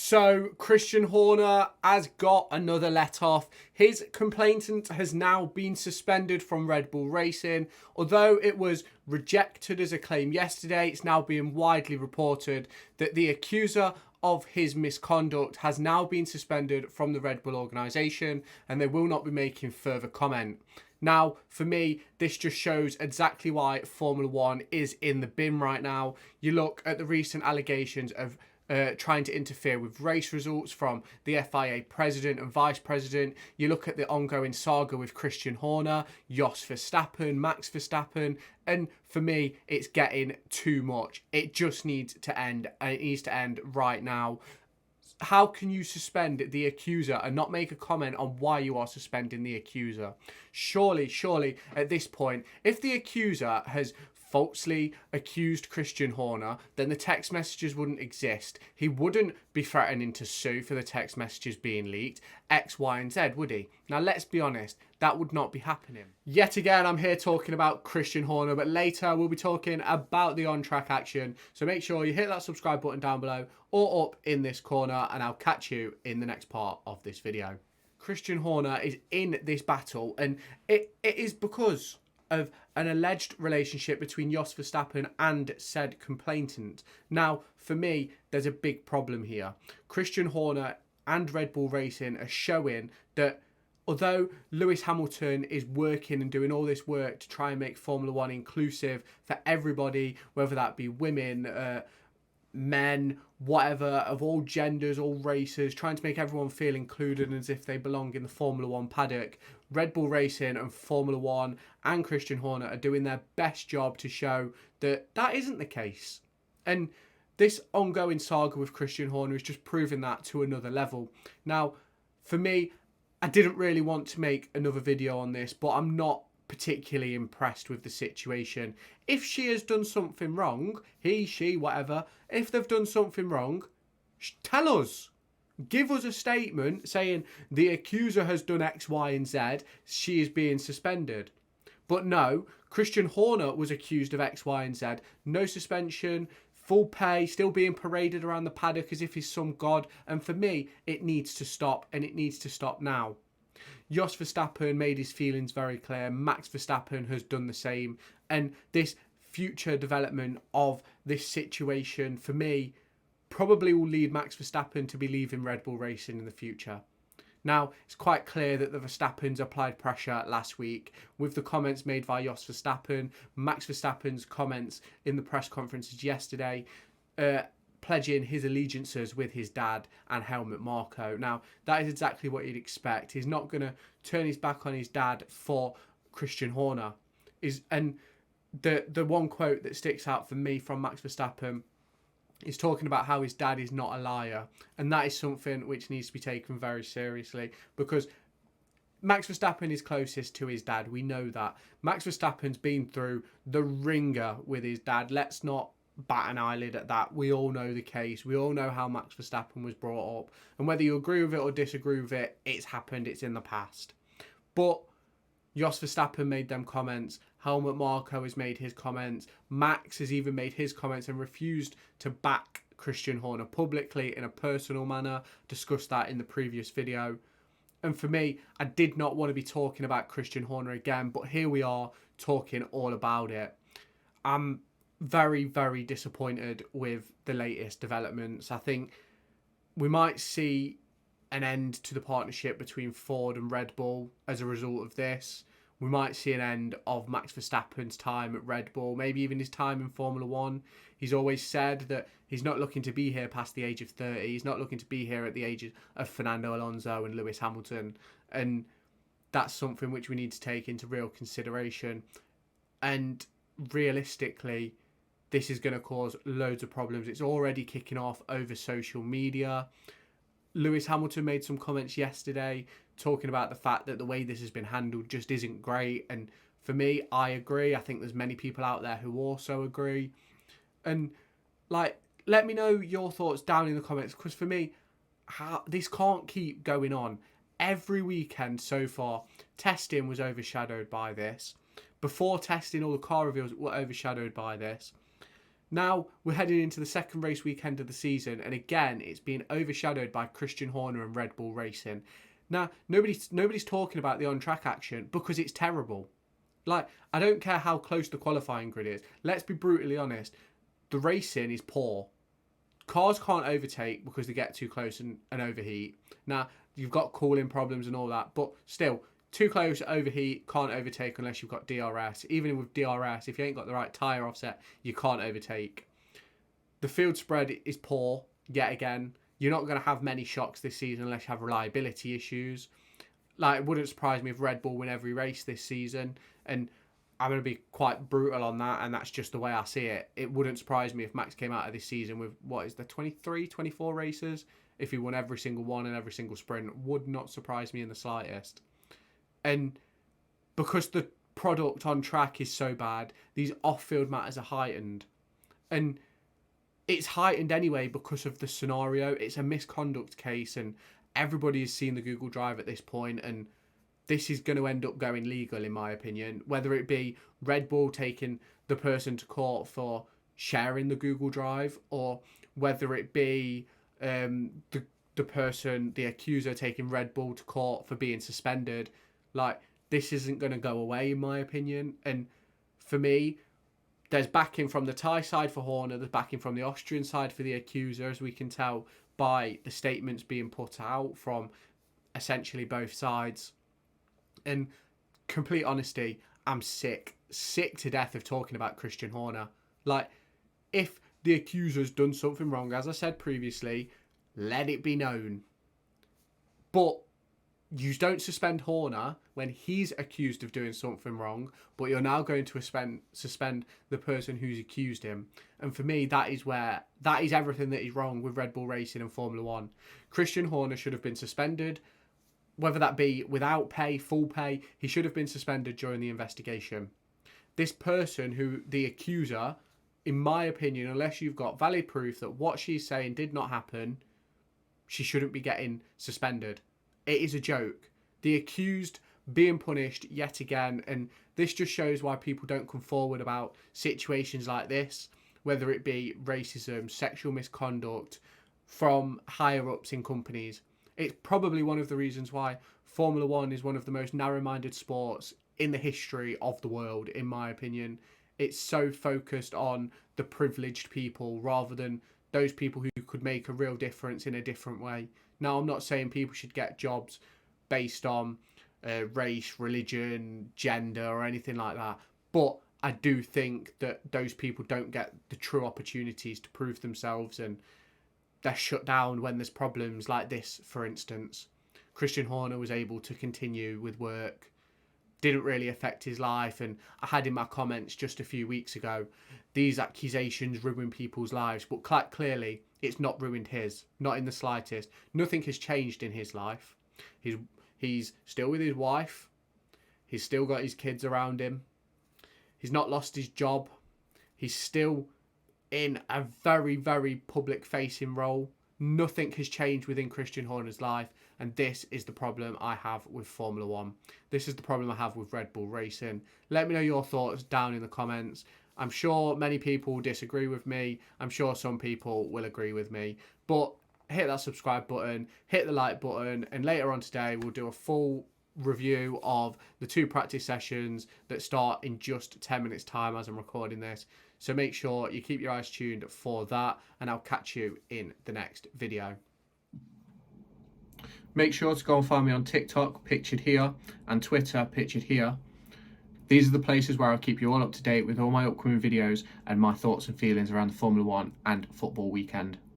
So Christian Horner has got another let off. His complainant has now been suspended from Red Bull Racing. Although it was rejected as a claim yesterday, it's now being widely reported that the accuser of his misconduct has now been suspended from the Red Bull organisation and they will not be making further comment. Now, for me, this just shows exactly why Formula One is in the bin right now. You look at the recent allegations of trying to interfere with race results from the FIA president and vice president. You look at the ongoing saga with Christian Horner, Jos Verstappen, Max Verstappen, and for me, it's getting too much. It just needs to end, and it needs to end right now. How can you suspend the accuser and not make a comment on why you are suspending the accuser? Surely, at this point, if the accuser has falsely accused Christian Horner, then the text messages wouldn't exist. He wouldn't be threatening to sue for the text messages being leaked, X, Y, and Z, would he? Now, let's be honest, that would not be happening. Yet again, I'm here talking about Christian Horner, but later we'll be talking about the on-track action. So make sure you hit that subscribe button down below or up in this corner, and I'll catch you in the next part of this video. Christian Horner is in this battle, and it is because of an alleged relationship between Jos Verstappen and said complainant. Now, for me, there's a big problem here. Christian Horner and Red Bull Racing are showing that although Lewis Hamilton is working and doing all this work to try and make Formula One inclusive for everybody, whether that be women, men, whatever, of all genders, all races, trying to make everyone feel included as if they belong in the Formula One paddock, Red Bull Racing and Formula One and Christian Horner are doing their best job to show that that isn't the case. And this ongoing saga with Christian Horner is just proving that to another level. Now, for me, I didn't really want to make another video on this, but I'm not particularly impressed with the situation. If she has done something wrong, he, she, whatever, if they've done something wrong, tell us. Give us a statement saying the accuser has done X, Y, and Z, she is being suspended. But no, Christian Horner was accused of X, Y, and Z, no suspension, full pay, still being paraded around the paddock as if he's some god. And for me, it needs to stop, and it needs to stop now. Jos Verstappen made his feelings very clear. Max Verstappen has done the same. And this future development of this situation, for me, probably will lead Max Verstappen to be leaving Red Bull Racing in the future. Now, it's quite clear that the Verstappens applied pressure last week with the comments made by Jos Verstappen, Max Verstappen's comments in the press conferences yesterday, pledging his allegiances with his dad and Helmut Marko. Now, that is exactly what you'd expect. He's not going to turn his back on his dad for Christian Horner. And the one quote that sticks out for me from Max Verstappen is talking about how his dad is not a liar. And that is something which needs to be taken very seriously, because Max Verstappen is closest to his dad. We know that. Max Verstappen's been through the ringer with his dad. Let's not bat an eyelid at that. We all know the case. We all know how Max Verstappen was brought up. And whether you agree with it or disagree with it, it's happened. It's in the past. But Jos Verstappen made them comments. Helmut Marko has made his comments. Max has even made his comments and refused to back Christian Horner publicly in a personal manner. Discussed that in the previous video. And for me, I did not want to be talking about Christian Horner again, but here we are talking all about it. I'm very, very disappointed with the latest developments. I think we might see an end to the partnership between Ford and Red Bull as a result of this. We might see an end of Max Verstappen's time at Red Bull, maybe even his time in Formula One. He's always said that he's not looking to be here past the age of 30. He's not looking to be here at the age of Fernando Alonso and Lewis Hamilton. And that's something which we need to take into real consideration. And realistically, this is going to cause loads of problems. It's already kicking off over social media. Lewis Hamilton made some comments yesterday talking about the fact that the way this has been handled just isn't great. And for me, I agree. I think there's many people out there who also agree. And let me know your thoughts down in the comments, because for me, this can't keep going on. Every weekend so far, testing was overshadowed by this. Before testing, all the car reveals were overshadowed by this. Now we're heading into the second race weekend of the season, and again it's being overshadowed by Christian Horner and Red Bull Racing. Now nobody's talking about the on-track action because it's terrible. Like, I don't care how close the qualifying grid is. Let's be brutally honest. The racing is poor. Cars can't overtake because they get too close and overheat. Now, you've got cooling problems and all that, but still, too close, overheat, can't overtake unless you've got DRS. Even with DRS, if you ain't got the right tyre offset, you can't overtake. The field spread is poor, yet again. You're not going to have many shocks this season unless you have reliability issues. Like, it wouldn't surprise me if Red Bull win every race this season, and I'm going to be quite brutal on that, and that's just the way I see it. It wouldn't surprise me if Max came out of this season with, what is the 23, 24 races? If he won every single one and every single sprint, would not surprise me in the slightest. And because the product on track is so bad, these off-field matters are heightened. And it's heightened anyway because of the scenario. It's a misconduct case, and everybody has seen the Google Drive at this point, and this is going to end up going legal, in my opinion. Whether it be Red Bull taking the person to court for sharing the Google Drive, or whether it be the person, the accuser, taking Red Bull to court for being suspended. Like, this isn't going to go away, in my opinion. And for me, there's backing from the Thai side for Horner, there's backing from the Austrian side for the accuser, as we can tell by the statements being put out from essentially both sides. And complete honesty, I'm sick to death of talking about Christian Horner. Like, if the accuser's done something wrong, as I said previously, let it be known. But you don't suspend Horner when he's accused of doing something wrong, but you're now going to suspend the person who's accused him. And for me, that is everything that is wrong with Red Bull Racing and Formula One. Christian Horner should have been suspended, whether that be without pay, full pay. He should have been suspended during the investigation. This person, who the accuser, in my opinion, unless you've got valid proof that what she's saying did not happen, she shouldn't be getting suspended. It is a joke. The accused being punished yet again, and this just shows why people don't come forward about situations like this, whether it be racism, sexual misconduct from higher ups in companies. It's probably one of the reasons why Formula One is one of the most narrow-minded sports in the history of the world, in my opinion. It's so focused on the privileged people rather than those people who could make a real difference in a different way. Now, I'm not saying people should get jobs based on race, religion, gender, or anything like that, but I do think that those people don't get the true opportunities to prove themselves, and they're shut down when there's problems like this. For instance, Christian Horner was able to continue with work, didn't really affect his life, and I had in my comments just a few weeks ago, these accusations ruin people's lives, but quite clearly it's not ruined his, not in the slightest. Nothing has changed in his life. He's still with his wife, he's still got his kids around him, he's not lost his job, he's still in a very, very public facing role. Nothing has changed within Christian Horner's life, and this is the problem I have with Formula One. This is the problem I have with Red Bull Racing. Let me know your thoughts down in the comments. I'm sure many people will disagree with me. I'm sure some people will agree with me. But hit that subscribe button, hit the like button, and later on today we'll do a full review of the 2 practice sessions that start in just 10 minutes time as I'm recording this. So make sure you keep your eyes tuned for that, and I'll catch you in the next video. Make sure to go and find me on TikTok, pictured here, and Twitter, pictured here. These are the places where I'll keep you all up to date with all my upcoming videos and my thoughts and feelings around the Formula One and football weekend.